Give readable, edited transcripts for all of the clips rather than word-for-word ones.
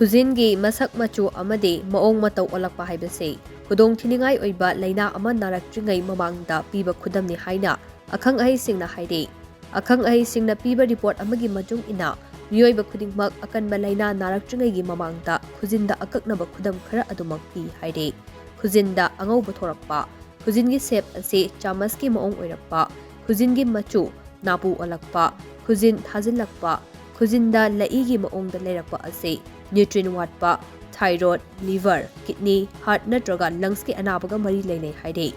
ꯈꯨꯖꯤꯟꯒꯤ ꯃꯁꯛ ꯃꯆꯨ ꯑꯃꯗꯤ ꯃꯑꯣꯡ ꯃꯇꯧ ꯑꯣꯜꯂꯛꯄ ꯍꯥꯏꯕꯁꯤ ꯈꯨꯗꯣꯡꯊꯤꯅꯤꯡꯉꯥꯏ ꯑꯣꯏꯕ ꯂꯩꯅꯥ ꯑꯃ ꯅꯥꯔꯛꯇ꯭ꯔꯤꯉꯩ ꯃꯃꯥꯡꯗ ꯄꯤꯕ ꯈꯨꯗꯝꯅꯤ ꯍꯥꯏꯅ ꯑꯈꯪ ꯑꯍꯩꯁꯤꯡꯅ ꯍꯥꯏꯔꯤ꯫ ꯑꯈꯪ ꯑꯍꯩꯁꯤꯡꯅ ꯄꯤꯕ ꯔꯤꯄꯣꯔꯠ ꯑꯃꯒꯤ ꯃꯇꯨꯡ ꯏꯟꯅ ꯃꯤꯑꯣꯏꯕ ꯈꯨꯗꯤꯡꯃꯛ ꯑꯀꯟꯕ ꯂꯩꯅꯥ ꯅꯥꯔꯛꯇ꯭ꯔꯤꯉꯩꯒꯤ ꯃꯃꯥꯡꯗ ꯈꯨꯖꯤꯟꯗ ꯑꯀꯛꯅꯕ ꯈꯨꯗꯝ ꯈꯔ ꯑꯗꯨꯃꯛ ꯄꯤ ꯍꯥꯏꯔꯤ꯫ ꯈꯨꯖꯤꯟꯗ ꯑꯉꯧꯕ ꯊꯣꯔꯛꯄ, ꯈꯨꯖꯤꯟꯒꯤ ꯁꯦꯞ ꯑꯁꯤ ꯆꯥꯃꯁꯀꯤ ꯃꯑꯣꯡ ꯑꯣꯏꯔꯛꯄ, ꯈꯨꯖꯤꯟꯒꯤ ꯃꯆꯨ ꯅꯥꯄꯨ ꯑꯣꯜꯂꯛꯄ, ꯈꯨꯖꯤꯟ ꯊꯥꯖꯤꯜꯂꯛꯄ, ꯈꯨꯖꯤꯟꯗ ꯂꯩꯏꯒꯤ ꯃꯑꯣꯡꯗ ꯂꯩꯔꯛꯄ ꯑꯁꯤ ꯅ꯭ꯌꯨꯇ꯭ꯔꯤꯟ ꯋꯥꯠꯄ, ꯊꯥꯏꯔꯣꯏꯗ, ꯂꯤꯚꯔ, ꯀꯤꯗꯅꯤ, ꯍꯥꯔꯠ ꯅꯠꯇ꯭ꯔꯒ ꯂꯪꯁꯀꯤ ꯑꯅꯥꯕꯒ ꯃꯔꯤ ꯂꯩꯅꯩ ꯍꯥꯏꯔꯤ꯫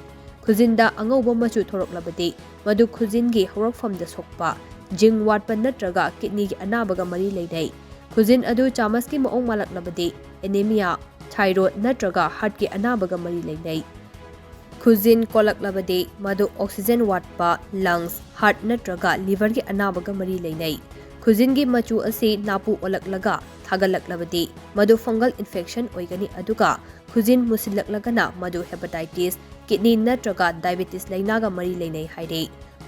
ꯈꯨꯖꯤꯟꯗ ꯑꯉꯧꯕ ꯃꯆꯨ ꯊꯣꯔꯛꯂꯕꯗꯤ ꯃꯗꯨ ꯈꯨꯖꯤꯟꯒꯤ ꯍꯧꯔꯛꯐꯝꯗ ꯁꯣꯛꯄ, ꯖꯤꯡ ꯋꯥꯠꯄ ꯅꯠꯇ꯭ꯔꯒ ꯀꯤꯗꯅꯤꯒꯤ ꯑꯅꯥꯕꯒ ꯃꯔꯤ ꯂꯩꯅꯩ꯫ ꯈꯨꯖꯤꯟ ꯑꯗꯨ ꯆꯥꯃꯁꯀꯤ ꯃꯑꯣꯡ ꯃꯥꯜꯂꯛꯂꯕꯗꯤ ꯑꯦꯅꯤꯃꯤꯌꯥ, ꯊꯥꯏꯔꯣꯏꯗ ꯅꯠꯇ꯭ꯔꯒ ꯍꯥꯔꯠꯀꯤ ꯑꯅꯥꯕꯒ ꯃꯔꯤ ꯂꯩꯅꯩ꯫ ꯈꯨꯖꯤꯟ ꯀꯣꯜꯂꯛꯂꯕꯗꯤ ꯃꯗꯨ ꯑꯣꯛꯁꯤꯖꯦꯟ ꯋꯥꯠꯄ, ꯂꯪꯁ, ꯍꯥꯔꯠ ꯅꯠꯇ꯭ꯔꯒ ꯂꯤꯚꯔꯒꯤ ꯑꯅꯥꯕꯒ ꯃꯔꯤ ꯂꯩꯅꯩ꯫ ꯈꯨꯖꯤꯟꯒꯤ ꯃꯆꯨ ꯑꯁꯤ ꯅꯥꯄꯨ ꯑꯣꯜꯂꯛꯂꯒ ꯊꯥꯒꯠꯂꯛꯂꯕꯗꯤ ꯃꯗꯨ ꯐꯪꯒꯜ ꯏꯟꯐꯦꯛꯁꯟ ꯑꯣꯏꯒꯅꯤ, ꯑꯗꯨꯒ ꯈꯨꯖꯤꯟ ꯃꯨꯁꯤꯜꯂꯛꯂꯒꯅ ꯃꯗꯨ ꯍꯦꯄꯥꯇꯥꯏꯇꯤꯁ, ꯀꯤꯗꯅꯤ ꯅꯠꯇ꯭ꯔꯒ ꯗꯥꯏꯕꯦꯇꯤꯁ ꯂꯩꯅꯥꯒ ꯃꯔꯤ ꯂꯩꯅꯩ ꯍꯥꯏꯔꯤ꯫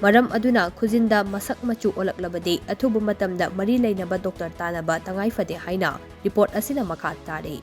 ꯃꯔꯝ ꯑꯗꯨꯅ ꯈꯨꯖꯤꯟꯗ ꯃꯁꯛ ꯃꯆꯨ ꯑꯣꯜꯂꯛꯂꯕꯗꯤ ꯑꯊꯨꯕ ꯃꯇꯝꯗ ꯃꯔꯤ ꯂꯩꯅꯕ ꯗꯣꯛꯇꯔ ꯇꯥꯟꯅꯕ ꯇꯉꯥꯏꯐꯗꯦ ꯍꯥꯏꯅ ꯔꯤꯄꯣꯔꯠ ꯑꯁꯤꯅ ꯃꯈꯥ ꯇꯥꯔꯤ꯫